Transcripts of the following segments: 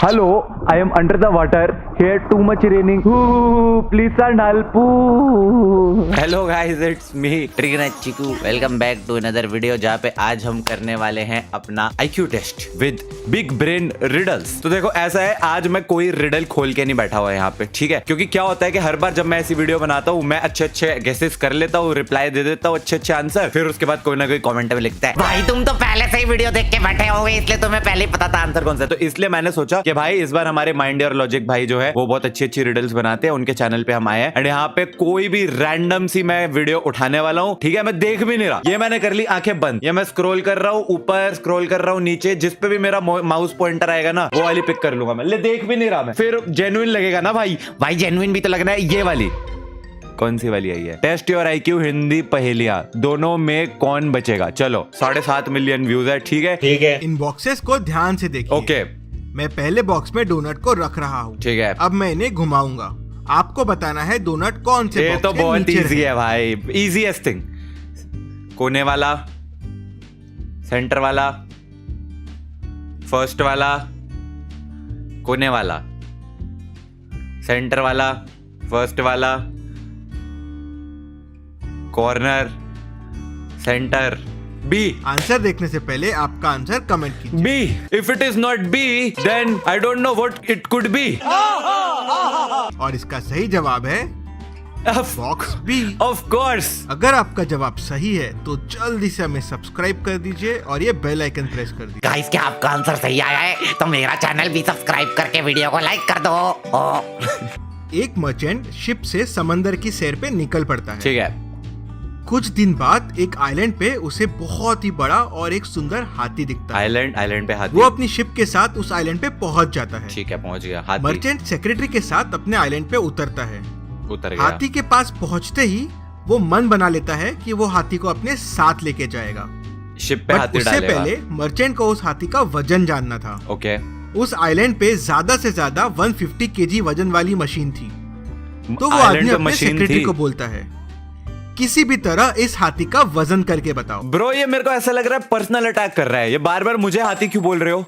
Hello, I am under the water. Here too much raining. Ooh, please sir help. Hello guys, it's me ट्रिगनेट Chiku. Welcome back to another video जहाँ पे आज हम करने वाले हैं अपना IQ test with big brain riddles. तो देखो ऐसा है, आज मैं कोई रिडल खोल के नहीं बैठा हुआ यहाँ पे, ठीक है? क्योंकि क्या होता है कि हर बार जब मैं ऐसी वीडियो बनाता हूँ मैं अच्छे गेसेस कर लेता हूँ, रिप्लाई दे देता हूँ, अच्छे आंसर, फिर उसके बाद कोई ना कोई कमेंट में लिखता है भाई तुम तो पहले से ही वीडियो देख के बैठे होगे इसलिए तुम्हें पहले ही पता था आंसर कौन सा। तो इसलिए मैंने सोचा कि भाई इस बार हमारे माइंड और लॉजिक भाई जो है वो बहुत अच्छी रिडल्स बनाते हैं, उनके चैनल पे हम आए हैं एंड यहाँ पे कोई भी रैंडम सी मैं वीडियो उठाने वाला हूँ, ठीक है? मैं देख भी नहीं रहा, ये मैंने कर ली आंखें बंद, ये मैं स्क्रॉल कर रहा हूँ ऊपर, स्क्रॉल कर रहा हूँ नीचे, जिस पे भी मेरा माउस पॉइंटर आएगा ना वो वाली पिक कर लूंगा मैं। ले देख भी नहीं रहा मैं, फिर जेन्युइन लगेगा ना भाई जेन्युइन भी तो लगना है। ये वाली कौन सी वाली आई है? टेस्ट योर IQ हिंदी पहेलियां, दोनों में कौन बचेगा? चलो 7.5 मिलियन व्यूज है, ठीक है? इन बॉक्सेस को ध्यान से देखिए। ओके, मैं पहले बॉक्स में डोनट को रख रहा हूँ, ठीक है। अब मैं इन्हें घुमाऊंगा, आपको बताना है डोनट कौन से ये बॉक्स तो के बहुत नीचे इजी रहे। है भाई, इजीएस्ट थिंग। कोने वाला, सेंटर वाला, फर्स्ट वाला, कोने वाला, सेंटर वाला, फर्स्ट वाला, कॉर्नर, सेंटर, बी। आंसर देखने से पहले आपका आंसर कमेंट कीजिए। B. If it is not B then I don't know what it could be. और इसका सही जवाब है बॉक्स बी। Of course. अगर आपका जवाब सही है तो जल्दी से हमें सब्सक्राइब कर दीजिए और ये बेल आइकन प्रेस कर दीजिए। गाइस, क्या आपका आंसर सही आया है तो मेरा चैनल भी सब्सक्राइब करके वीडियो को लाइक कर दो। एक मर्चेंट शिप से समंदर की सैर पे निकल पड़ता है, ठीक है। कुछ दिन बाद एक आइलैंड पे उसे बहुत ही बड़ा और एक सुंदर हाथी दिखता है। आइलैंड पे हाथी। वो अपनी शिप के साथ उस आइलैंड पे पहुंच जाता है। ठीक है, पहुंच गया हाथी। मर्चेंट सेक्रेटरी के साथ अपने आइलैंड पे उतरता है। उतर गया। हाथी के पास पहुंचते ही वो मन बना लेता है कि वो हाथी को अपने साथ लेके जाएगा। शिप पे बट हाथी उससे डालेगा। पहले मर्चेंट को उस हाथी का वजन जानना था। ओके। उस आइलैंड पे ज्यादा से ज्यादा 150 केजी वजन वाली मशीन थी। तो वो आइलैंड आदमी पे अपने मशीन सेक्रेटरी थी। को बोलता है, किसी भी तरह इस हाथी का वजन करके बताओ। ब्रो, ये मेरे को ऐसा लग रहा है पर्सनल अटैक कर रहा है। ये बार बार मुझे हाथी क्यों बोल रहे हो?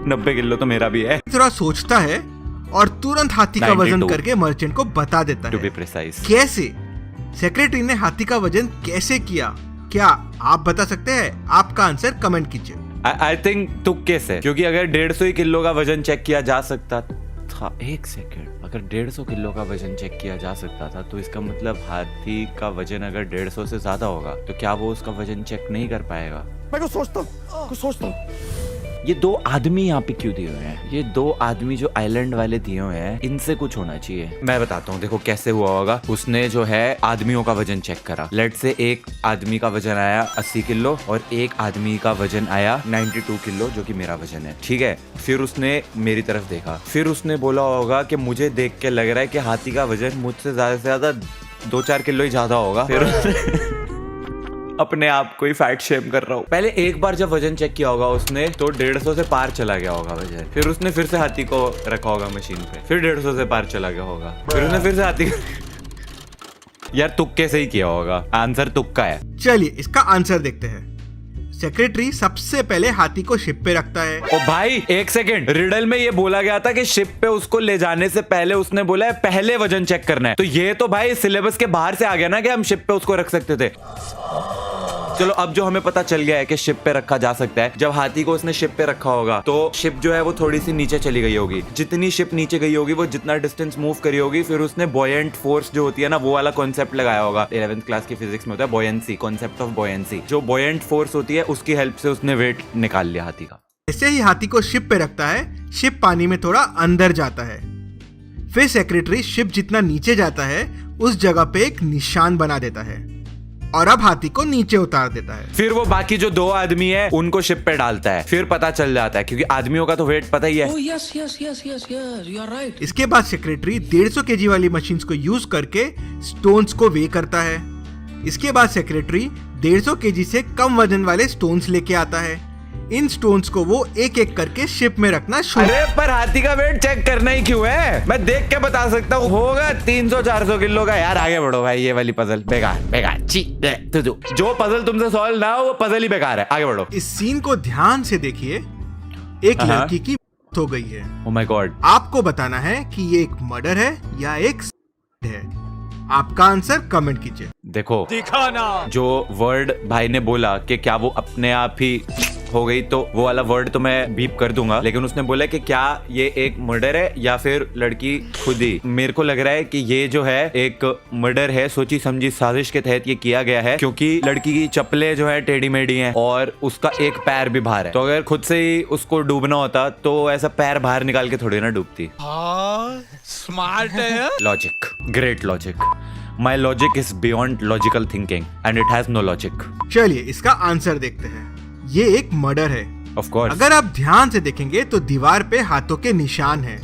90 किलो तो मेरा भी है। थोड़ा सोचता है और तुरंत हाथी का 92 वजन करके मर्चेंट को बता देता टू बी है। प्रिसाइज। कैसे? सेक्रेटरी ने हाथी का वजन कैसे किया, क्या आप बता सकते हैं? आपका आंसर कमेंट कीजिए। आई थिंक तुक्के से, क्योंकि अगर 150 किलो का वजन चेक किया जा सकता था, एक सेकेंड, अगर 150 किलो का वजन चेक किया जा सकता था तो इसका मतलब हाथी का वजन अगर 150 से ज्यादा होगा तो क्या वो उसका वजन चेक नहीं कर पाएगा? मैं कुछ सोचता हूँ। ये दो आदमी यहाँ पे क्यों दिए हुए हैं? ये दो आदमी जो आइलैंड वाले दिए हुए हैं, इनसे कुछ होना चाहिए। मैं बताता हूँ, देखो कैसे हुआ होगा। उसने जो है आदमियों का वजन चेक करा। लेट से एक आदमी का वजन आया 80 किलो और एक आदमी का वजन आया 92 किलो, जो कि मेरा वजन है, ठीक है? फिर उसने मेरी तरफ देखा, फिर उसने बोला होगा कि मुझे देख के लग रहा है कि हाथी का वजन मुझसे ज्यादा से ज्यादा 2-4 किलो ही ज्यादा होगा। फिर अपने आप को ही फैट शेम कर रहा हूँ। पहले एक बार जब वजन चेक किया होगा उसने तो 150 से पार चला गया होगा वजन। फिर उसने फिर से हाथी को रखा होगा मशीन पे, फिर 150 से पार चला गया होगा। फिर उसने फिर से हाथी यार तुक्के से ही किया होगा। आंसर तुक्का है। चलिए इसका आंसर देखते हैं। सेक्रेटरी सबसे पहले हाथी को शिप पे रखता है। ओ भाई एक सेकेंड, रिडल में ये बोला गया था कि शिप पे उसको ले जाने से पहले उसने बोला है पहले वजन चेक करना है। तो ये तो भाई सिलेबस के बाहर से आ गया ना कि हम शिप पे उसको रख सकते थे। चलो अब जो हमें पता चल गया है कि शिप पे रखा जा सकता है, जब हाथी को उसने शिप पे रखा होगा तो शिप जो है वो थोड़ी सी नीचे चली गई होगी। जितनी शिप नीचे गई होगी वो जितना डिस्टेंस मूव करी होगी, फिर उसने बॉयंट फोर्स जो होती है ना वो वाला कॉन्सेप्ट लगाया होगा। 11th क्लास की फिजिक्स में होता है बॉयंसी, कॉन्सेप्ट ऑफ बॉयंसी। जो बॉयंट फोर्स होती है उसकी हेल्प से उसने वेट निकाल लिया हाथी का। जैसे ही हाथी को शिप पे रखता है, शिप पानी में थोड़ा अंदर जाता है। फिर सेक्रेटरी शिप जितना नीचे जाता है उस जगह पे एक निशान बना देता है और अब हाथी को नीचे उतार देता है। फिर वो बाकी जो 2 आदमी है उनको शिप पे डालता है। फिर पता चल जाता है, क्योंकि आदमियों का तो वेट पता ही है। Oh, yes, you are right. इसके बाद सेक्रेटरी 150 केजी वाली मशीन्स को यूज करके स्टोन्स को वे करता है। इसके बाद सेक्रेटरी 150 केजी से कम वजन वाले स्टोन्स लेके आता है। इन स्टोन्स को वो एक एक करके शिप में रखना शुरू। अरे पर हाथी का वेट चेक करना ही क्यों है? मैं देख के बता सकता हूँ, होगा 300-400 किलो का। यार आगे बढ़ो भाई, ये वाली पजल बेकार ची। जो पजल तुमसे सॉल्व ना हो वो पजल ही बेकार है, आगे बढ़ो। इस सीन को ध्यान से देखिए। एक लड़की की हो गई है। Oh my God. आपको बताना है कि ये एक मर्डर है या एक है। आपका आंसर कमेंट कीजिए। देखो दिखाना, जो वर्ड भाई ने बोला कि क्या वो अपने आप ही हो गई, तो वो वाला वर्ड तो मैं बीप कर दूंगा, लेकिन उसने बोला कि क्या ये एक मर्डर है या फिर लड़की खुद ही। मेरे को लग रहा है कि ये जो है एक मर्डर है, सोची समझी साजिश के तहत ये किया गया है, क्योंकि लड़की की चप्पलें जो है टेढ़ी मेढ़ी हैं और उसका एक पैर भी बाहर है। तो अगर खुद से ही उसको डूबना होता तो ऐसा पैर बाहर निकाल के थोड़ी ना डूबती। स्मार्ट है। Logic, great logic. My logic is beyond logical thinking and it has no logic. चलिए इसका आंसर देखते हैं। ये एक मर्डर है। Of course. अगर आप ध्यान से देखेंगे तो दीवार पे हाथों के निशान हैं।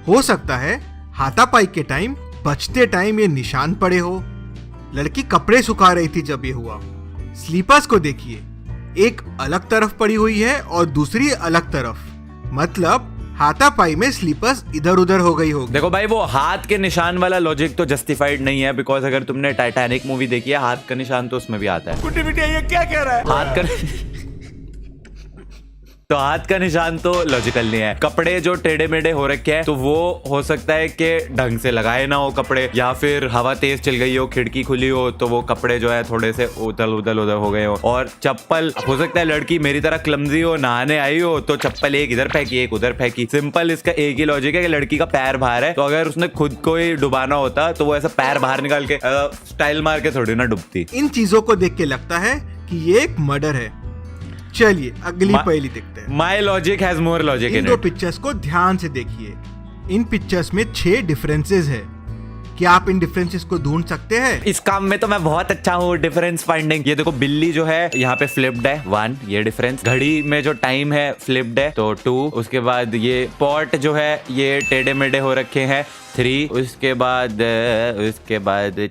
हो सकता है हाथापाई के टाइम, बचते टाइम ये निशान पड़े हो। लड़की कपड़े सुखा रही थी जब ये हुआ। स्लीपर्स को देखिए, एक अलग तरफ पड़ी हुई है और दूसरी अलग तरफ, मतलब हाथापाई में स्लीपर्स इधर उधर हो गई होगी। देखो भाई, वो हाथ के निशान वाला लॉजिक तो जस्टिफाइड नहीं है, बिकॉज अगर तुमने टाइटैनिक मूवी देखी है, हाथ का निशान तो उसमें भी आता है। कुट्टी बिटिया ये क्या कह रहा है? हाथ का तो हाथ का निशान तो लॉजिकल नहीं है। कपड़े जो टेढ़े मेढ़े हो रखे हैं, तो वो हो सकता है कि ढंग से लगाए ना हो कपड़े, या फिर हवा तेज चल गई हो, खिड़की खुली हो, तो वो कपड़े जो है थोड़े से उधर उधर हो गए हो। और चप्पल, हो सकता है लड़की मेरी तरह क्लमजी हो, नहाने आई हो, तो चप्पल एक इधर फेंकी एक उधर फेंकी। सिंपल इसका एक ही लॉजिक है कि लड़की का पैर बाहर है, तो अगर उसने खुद को ही डुबाना होता तो वो ऐसा पैर बाहर निकाल के स्टाइल मार के थोड़ी ना डूबती। इन चीजों को देख के लगता है कि ये एक मर्डर है। चलिए अगली पहेली देखते हैं। My logic has more logic in in do it. Pictures को ध्यान से देखिए। इन पिक्चर्स में 6 डिफरेंसेस है। क्या आप इन डिफरेंसेस को ढूंढ सकते हैं? इस काम में तो मैं बहुत अच्छा हूँ, डिफरेंस फाइंडिंग। ये देखो, बिल्ली जो है यहाँ पे फ्लिप्ड है, 1 ये डिफरेंस। घड़ी में जो टाइम है फ्लिप्ड है, तो 2। उसके बाद ये पॉट जो है ये टेढ़े मेढ़े हो रखे हैं, 3। उसके बाद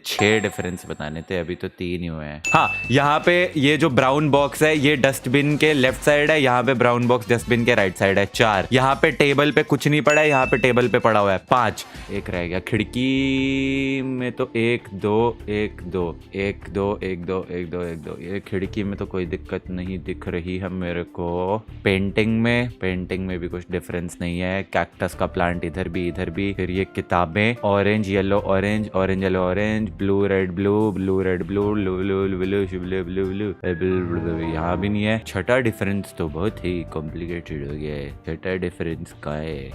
6 डिफरेंस बताने थे, अभी तो 3 ही हुए हैं। हाँ, यहाँ पे ये जो ब्राउन बॉक्स है ये डस्टबिन के लेफ्ट साइड है, यहाँ पे ब्राउन बॉक्स डस्टबिन के राइट साइड है, 4। यहाँ पे टेबल पे कुछ नहीं पड़ा है, यहाँ पे टेबल पे पड़ा हुआ है, 5। एक रह गया खिड़की में, तो 1 2 1 2 1 2 1 2 1 2 1 2। ये खिड़की में तो कोई दिक्कत नहीं दिख रही है मेरे को। पेंटिंग में भी कुछ डिफरेंस नहीं है। कैक्टस का प्लांट इधर भी। फिर ये किताबें, orange yellow orange, orange yellow orange, blue red blue, blue red blue, blue blue blue blue blue, यहाँ भी नहीं है। छठा डिफरेंस तो बहुत ही कॉम्प्लिकेटेड हो गया है। छठा डिफरेंस कहाँ है?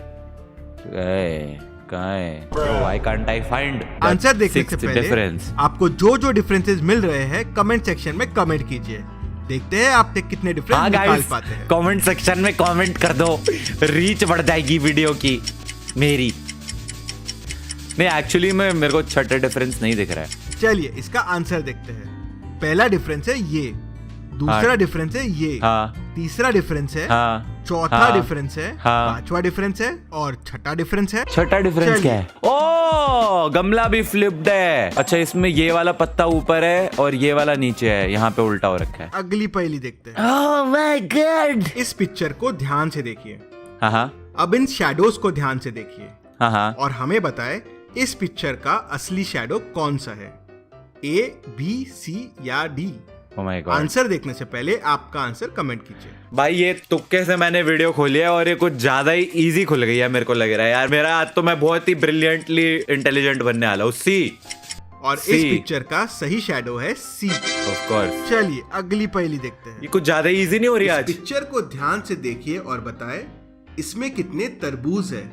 Why can't I find answer देखने से पहले डिफरेंस? आपको जो डिफरेंसेस मिल रहे हैं कमेंट सेक्शन में कमेंट कीजिए। देखते हैं आप कितने डिफरेंस निकाल पाते हैं। कमेंट सेक्शन में कमेंट कर दो, रीच बढ़ जाएगी वीडियो की मेरी। नहीं, एक्चुअली में मेरे को छठे डिफरेंस नहीं दिख रहा है। चलिए इसका आंसर देखते हैं। पहला डिफरेंस है ये, दूसरा डिफरेंस है ये, तीसरा डिफरेंस है, चौथा डिफरेंस है, पांचवा डिफरेंस है और छठा डिफरेंस है। छठा डिफरेंस क्या है? ओ, गमला भी फ्लिप्ड है। अच्छा, इसमें ये वाला पत्ता ऊपर है और ये वाला नीचे है, यहाँ पे उल्टा हो रखा है। अगली पहेली देखते हैं। Oh my God. इस पिक्चर को ध्यान से देखिए। हाँ। अब इन शैडोज को ध्यान से देखिए। हाँ। और हमें बताए इस पिक्चर का असली शैडो कौन सा है, A, B, C या D? Oh my God. Answer देखने से पहले आपका आंसर कमेंट कीजिए। भाई, ये तुक्के से मैंने वीडियो खोली है और ये कुछ ज्यादा ही इजी खुल गई है, मेरे को लग रहा है यार। मेरा आज तो मैं बहुत ही ब्रिलियंटली इंटेलिजेंट बनने वाला हूँ। C। और C. इस पिक्चर का सही शैडो है C। Of course. चलिए अगली पहेली देखते हैं। ये कुछ ज्यादा इजी नहीं हो रही इस आज? पिक्चर को ध्यान से देखिए और बताएं इसमें कितने तरबूज है।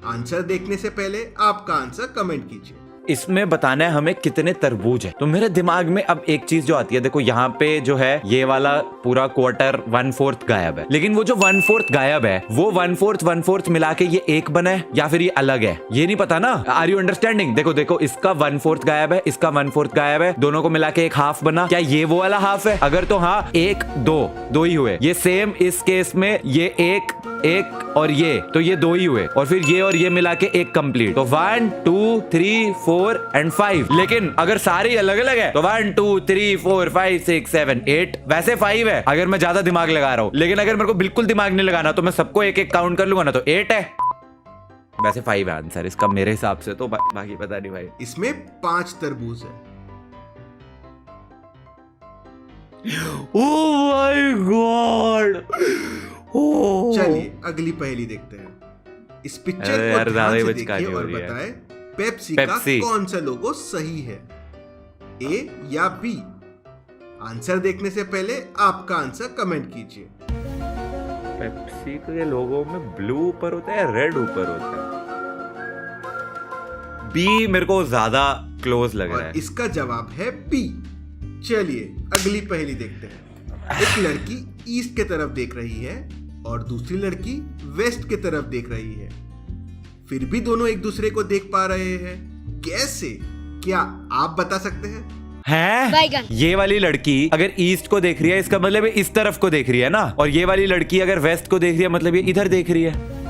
आंसर देखने से पहले आपका आंसर कमेंट कीजिए। इसमें बताना है हमें कितने तरबूज है। तो मेरे दिमाग में अब एक चीज जो आती है, देखो यहाँ पे जो है ये वाला पूरा क्वार्टर 1/4 गायब है, लेकिन वो जो 1/4 गायब है वो 1/4 मिला के ये एक बना है या फिर ये अलग है, ये नहीं पता ना। Are you understanding? देखो इसका 1/4 गायब है, इसका 1/4 गायब है, दोनों को मिला के एक हाफ बना। क्या ये वो वाला हाफ है? अगर तो हाँ, 1 2 ही हुए। ये सेम इस केस में ये एक और ये, तो ये 2 ही हुए, और फिर ये और ये मिला के एक कंप्लीट। तो 1 2 3 4 एंड 5। लेकिन अगर सारे अलग अलग है तो 1 2 3 4 5 6 7 8, वैसे 5 है अगर मैं ज्यादा दिमाग लगा रहा हूँ। लेकिन अगर मेरे को बिल्कुल दिमाग नहीं लगाना तो मैं सबको एक एक काउंट कर लूंगा ना, तो 8 है। वैसे 5 है आंसर इसका मेरे हिसाब से, तो बाकी पता नहीं भाई। इसमें 5 तरबूज है। Oh my God! चलिए अगली पहेली देखते हैं। इस पिक्चर अरे को यार, ज्यादा ध्यान ही से बचकानी देखिए हो और रही है। बताएं पेप्सी का पेप्सी। कौन सा लोगो सही है, ए या बी। आंसर देखने से पहले आपका आंसर कमेंट कीजिए। पेप्सी के लोगों में ब्लू ऊपर होता है, रेड ऊपर होता है। बी मेरे को ज्यादा क्लोज लग रहा और है। इसका जवाब है बी। चलिए अगली पहेली देखते हैं। एक लड़की ईस्ट की तरफ देख रही है और दूसरी लड़की वेस्ट की तरफ देख रही है, फिर भी दोनों एक दूसरे को देख पा रहे हैं। कैसे? क्या आप बता सकते हैं? हैं? ये वाली लड़की अगर ईस्ट को देख रही है, इसका मतलब ये इस तरफ को देख रही है ना, और ये वाली लड़की अगर वेस्ट को देख रही है, मतलब ये इधर देख रही है।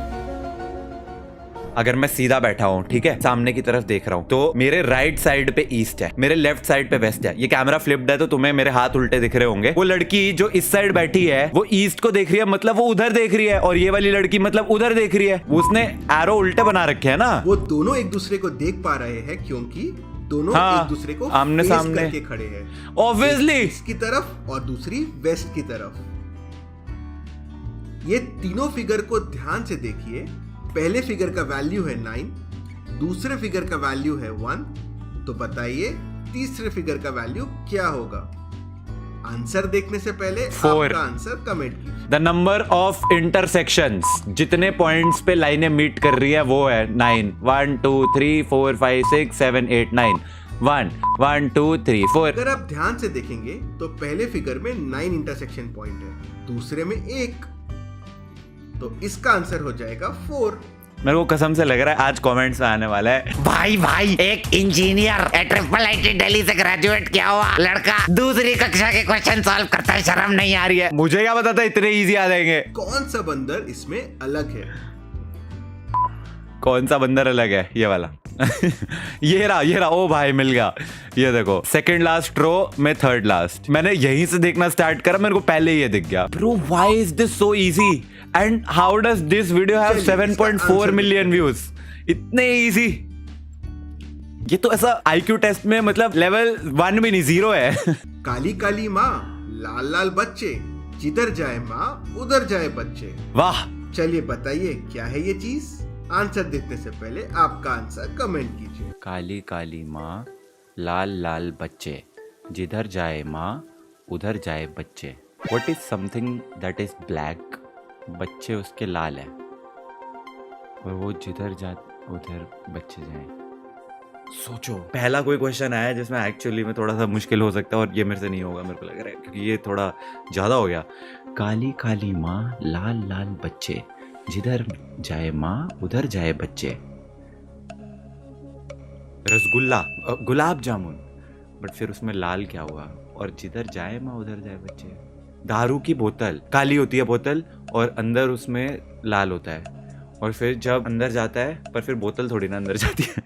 अगर मैं सीधा बैठा हूँ, ठीक है, सामने की तरफ देख रहा हूँ, तो मेरे राइट साइड पे ईस्ट है, मेरे लेफ्ट साइड पे वेस्ट है। ये कैमरा फ्लिप्ड है तो तुम्हें मेरे हाथ उल्टे दिख रहे होंगे। वो लड़की जो इस साइड बैठी है वो ईस्ट को देख रही है, मतलब वो उधर देख रही है, और ये वाली लड़की मतलब उधर देख रही है। उसने एरो उल्टे बना रखे है ना। वो दोनों एक दूसरे को देख पा रहे हैं क्योंकि दोनों हाँ, एक दूसरे को आमने फेस सामने करके खड़े हैं। ऑब्वियसली। एक ईस्ट की तरफ और दूसरी वेस्ट की तरफ। ये तीनों फिगर को ध्यान से देखिए। पहले फिगर का वैल्यू है 9, दूसरे फिगर का वैल्यू है 1। तो बताइए तीसरे फिगर का वैल्यू क्या होगा? आंसर देखने से पहले 4। आपका आंसर कमेंट कीजिए। द नंबर ऑफ इंटरसेक्शंस, जितने पॉइंट्स पे लाइनें मीट कर रही है वो है 9। 1 2 3 4 5 6 7 8 9। 1 1 2 3 4। अगर आप ध्यान से देखेंगे तो पहले फिगर में 9 इंटरसेक्शन पॉइंट है, दूसरे में 1, तो इसका आंसर हो जाएगा 4। मेरे को कसम से लग रहा है आज कमेंट्स में आने वाला है, भाई एक इंजीनियर IIIT दिल्ली से ग्रेजुएट किया हुआ लड़का दूसरी कक्षा के क्वेश्चन सॉल्व करता है, शर्म नहीं आ रही है? मुझे क्या पता था इतने इजी आ जाएंगे। कौन सा बंदर इसमें अलग है? कौन सा बंदर अलग है? ये वाला। ये रहा। ओ भाई मिल गया। ये देखो, सेकंड लास्ट रो में थर्ड लास्ट। मैंने यहीं से देखना स्टार्ट करा, मेरे को पहले ये दिख गया। Bro why is this so easy and how does this video have 7.4 million views? इतने इजी। ये तो ऐसा IQ टेस्ट में मतलब लेवल 1 भी नहीं, 0 है। काली काली माँ, लाल लाल बच्चे, जिधर जाए माँ उधर जाए बच्चे। वाह। चलिए बताइए क्या है ये चीज? आंसर देखने से पहले आपका आंसर कमेंट कीजिए। काली काली माँ, लाल लाल बच्चे, जिधर जाए माँ उधर जाए बच्चे। What is something that is black? बच्चे उसके लाल है और वो जिधर जा उधर बच्चे जाएं। सोचो, पहला कोई क्वेश्चन आया जिसमें एक्चुअली में थोड़ा सा मुश्किल हो सकता है, और ये मेरे से नहीं होगा मेरे को लग रहा है, क्योंकि ये थोड़ा ज्यादा हो गया। काली काली माँ, लाल लाल बच्चे, जिधर जाए माँ उधर जाए बच्चे। रसगुल्ला, गुलाब जामुन, बट फिर उसमें लाल क्या हुआ? और जिधर जाए माँ उधर जाए बच्चे। दारू की बोतल, काली होती है बोतल और अंदर उसमें लाल होता है, और फिर जब अंदर जाता है, पर फिर बोतल थोड़ी ना अंदर जाती है।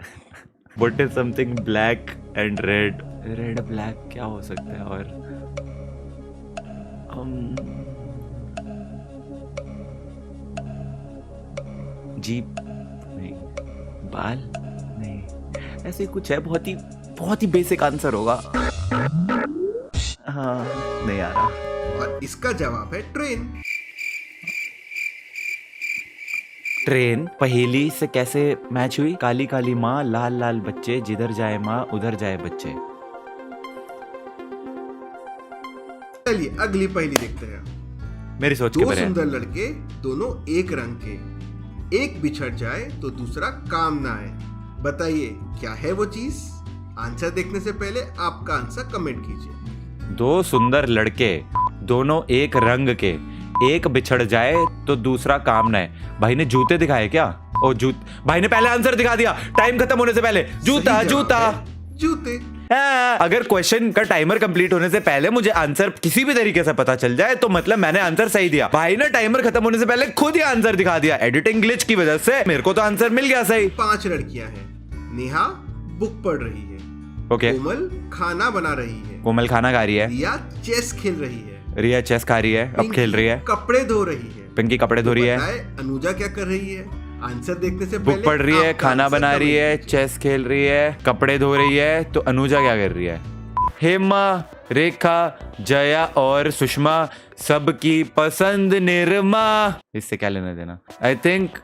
What is something black and red? Red black क्या हो सकता है? और जीप नहीं, बाल नहीं, ऐसे कुछ है। बहुत ही बेसिक आंसर होगा। हाँ, नहीं आ रहा। और इसका जवाब है ट्रेन। ट्रेन पहेली से कैसे मैच हुई? काली काली माँ, लाल लाल बच्चे, जिधर जाए माँ उधर जाए बच्चे। चलिए अगली पहेली देखते हैं। मेरी सोच के दो परे है। सुंदर लड़के, दोनों एक रंग के, एक बिछड़ जाए तो दूसरा काम ना आए। बताइए क्या है वो चीज? आंसर देखने से पहले आपका आंसर कमेंट कीजिए। दो सुंदर लड़के, दोनों एक रंग के, एक बिछड़ जाए तो दूसरा काम न है। भाई ने जूते दिखाए क्या? ओ भाई ने पहले आंसर दिखा दिया टाइम खत्म होने से पहले। जूता सही जवाब जूता है जूते। अगर क्वेश्चन का टाइमर कंप्लीट होने से पहले मुझे आंसर किसी भी तरीके से पता चल जाए तो मतलब मैंने आंसर सही दिया। भाई ने टाइमर खत्म होने से पहले खुद ही आंसर दिखा दिया। एडिटिंग ग्लिच की वजह से मेरे को तो आंसर मिल गया सही। 5 लड़कियां हैं। नेहा बुक पढ़ रही है, ओके। कोमल खाना बना रही है, कोमल खाना खा रही है, रिया चेस खेल रही है, रिया चेस खा रही है, अब खेल रही है, कपड़े धो रही है, पिंकी कपड़े धो रही है, बताए अनुजा क्या कर रही है? आंसर देखने से बुक पहले पढ़ रही है, आपका खाना आंसर बना रही कमेंट है, कीजिए। चेस खेल रही है, कपड़े धो रही है, तो अनुजा क्या कर रही है? हेमा, रेखा, जया और सुषमा सबकी पसंद निरमा। इससे क्या लेना देना? आई थिंक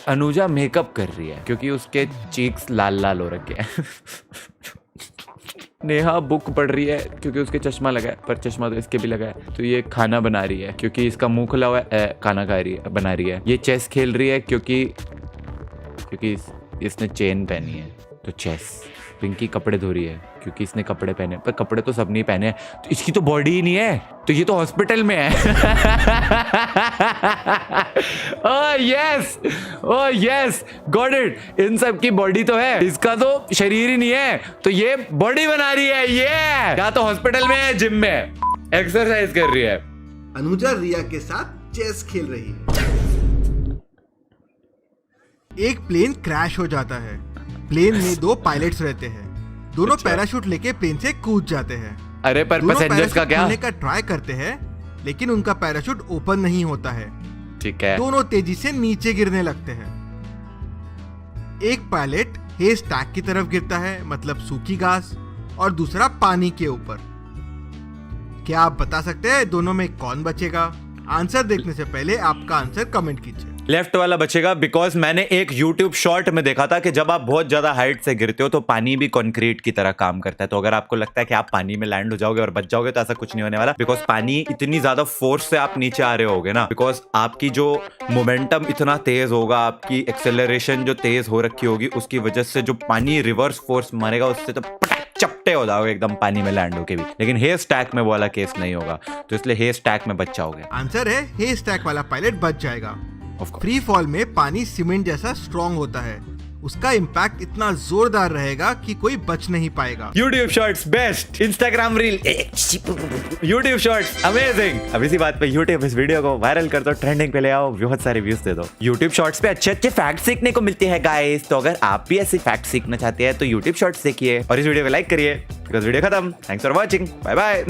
अनुजा मेकअप कर रही है क्योंकि उसके चीक्स लाल लाल हो रखे हैं। नेहा बुक पढ़ रही है क्योंकि उसके चश्मा लगा है, पर चश्मा तो इसके भी लगा है। तो ये खाना बना रही है क्योंकि इसका मुंह खुला हुआ है, खाना खा रही है, बना रही है। ये चेस खेल रही है क्योंकि इसने चेन पहनी है, तो चेस। पिंकी कपड़े धो रही है क्योंकि इसने कपड़े पहने, पर कपड़े तो सब नहीं पहने, तो इसकी तो बॉडी ही नहीं है, तो ये तो हॉस्पिटल में है। Oh yes, oh yes, got it. इन सब की बॉडी तो है, इसका तो शरीर ही नहीं है, तो ये बॉडी बना रही है। ये या तो हॉस्पिटल में है, जिम में एक्सरसाइज कर रही है। अनुजा रिया के साथ चेस खेल रही है। एक प्लेन क्रैश हो जाता है। प्लेन में 2 पायलट्स रहते हैं। दोनों पैराशूट लेके प्लेन से कूद जाते हैं। अरे पर पैसेंजर्स का क्या? खोलने का ट्राई करते हैं, लेकिन उनका पैराशूट ओपन नहीं होता है। ठीक है। दोनों तेजी से नीचे गिरने लगते हैं। एक पायलट हे स्टैक की तरफ गिरता है, मतलब सूखी घास, और दूसरा पानी के ऊपर। क्या आप बता सकते हैं दोनों में कौन बचेगा? आंसर देखने से पहले आपका आंसर कमेंट कीजिए। लेफ्ट वाला बचेगा, बिकॉज मैंने एक YouTube शॉर्ट में देखा था कि जब आप बहुत ज्यादा हाइट से गिरते हो तो पानी भी कंक्रीट की तरह काम करता है। तो अगर आपको लगता है कि आप पानी में लैंड हो जाओगे और बच जाओगे, तो ऐसा कुछ नहीं होने वाला, बिकॉज पानी इतनी ज्यादा फोर्स से आप नीचे आ रहे होगे ना, बिकॉज आपकी जो मोमेंटम इतना तेज होगा, आपकी एक्सेलरेशन जो तेज हो रखी होगी, उसकी वजह से जो पानी रिवर्स फोर्स मारेगा, उससे तो चपटे हो जाओगे एकदम पानी में लैंड होके भी। लेकिन हे स्टैक में वो वाला केस नहीं होगा, तो इसलिए हे स्टैक में बच जाओगे। आंसर है हे स्टैक वाला पायलट बच जाएगा। फ्री फॉल में पानी सीमेंट जैसा स्ट्रॉन्ग होता है, उसका इम्पैक्ट इतना जोरदार रहेगा कि कोई बच नहीं पाएगा। YouTube shorts best, Instagram reel YouTube shorts amazing. अब इसी बात पे YouTube इस वीडियो को वायरल कर दो, ट्रेंडिंग पे ले आओ, बहुत सारे व्यूज दे दो। YouTube शॉर्ट्स पे अच्छे अच्छे फैक्ट सीखने को मिलते हैं गाइस। तो अगर आप भी ऐसे फैक्ट सीखना चाहते हैं तो YouTube शॉर्ट्स देखिए और इस वीडियो को लाइक करिए। बिकॉज़ वीडियो खत्म। Thanks for watching, bye bye.